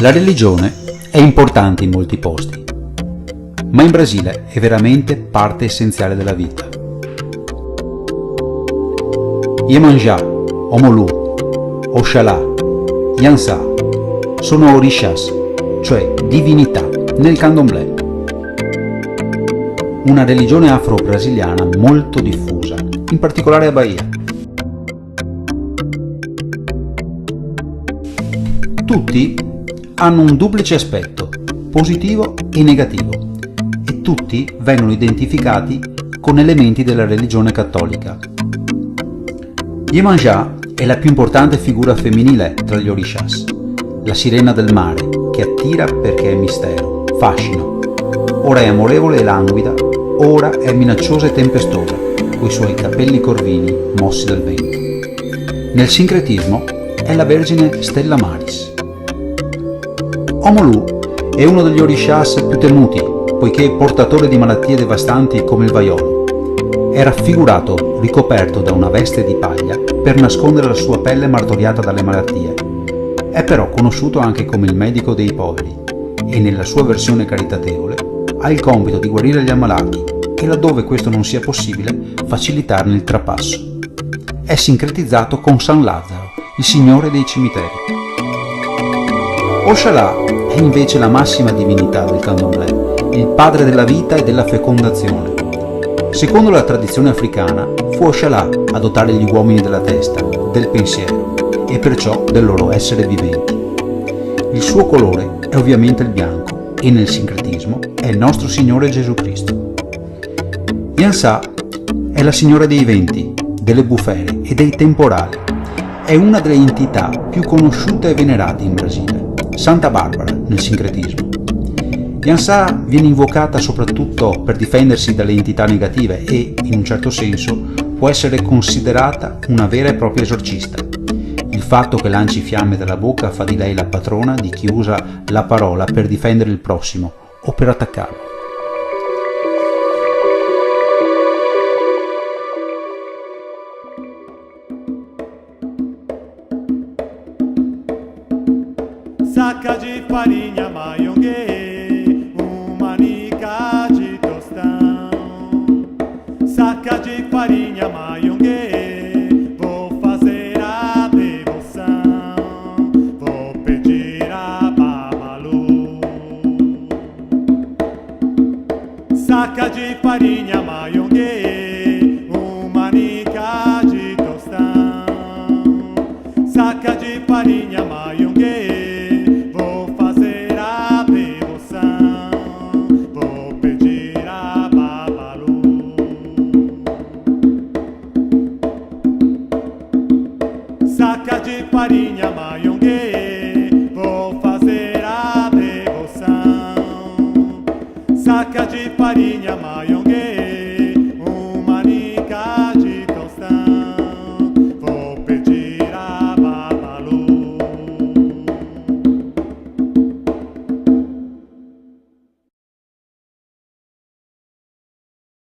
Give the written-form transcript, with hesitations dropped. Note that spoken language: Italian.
La religione è importante in molti posti, ma in Brasile è veramente parte essenziale della vita. Iemanjá, Omolu, Oxalá, Yansá sono orishas, cioè divinità, nel candomblé. Una religione afro-brasiliana molto diffusa, in particolare a Bahia. Tutti hanno un duplice aspetto, positivo e negativo, e tutti vengono identificati con elementi della religione cattolica. Iemanjá è la più importante figura femminile tra gli orishas, la sirena del mare che attira perché è mistero, fascino. Ora è amorevole e languida, ora è minacciosa e tempestosa, coi suoi capelli corvini mossi dal vento. Nel sincretismo è la Vergine Stella Maris. Omolu è uno degli orishas più temuti, poiché è portatore di malattie devastanti come il vaiolo. È raffigurato ricoperto da una veste di paglia per nascondere la sua pelle martoriata dalle malattie. È però conosciuto anche come il medico dei poveri e nella sua versione caritatevole ha il compito di guarire gli ammalati e laddove questo non sia possibile facilitarne il trapasso. È sincretizzato con San Lazzaro, il signore dei cimiteri. Oxalá è invece la massima divinità del candomblé, il padre della vita e della fecondazione. Secondo la tradizione africana, fu Oxalá a dotare gli uomini della testa, del pensiero e perciò del loro essere viventi. Il suo colore è ovviamente il bianco e nel sincretismo è il nostro Signore Gesù Cristo. Yansá è la signora dei venti, delle bufere e dei temporali. È una delle entità più conosciute e venerate in Brasile, Santa Barbara nel sincretismo. Yansá viene invocata soprattutto per difendersi dalle entità negative e, in un certo senso, può essere considerata una vera e propria esorcista. Il fatto che lanci fiamme dalla bocca fa di lei la patrona di chi usa la parola per difendere il prossimo o per attaccarlo. Sacca de farinha maiongue, uma nica de tostão. Sacca de farinha maiongue, vou fazer a devoção. Vou pedir a Babalu. Sacca de farinha maiongue, uma nica de tostão. Sacca de farinha maiongue. Sacca de farinha maiongue.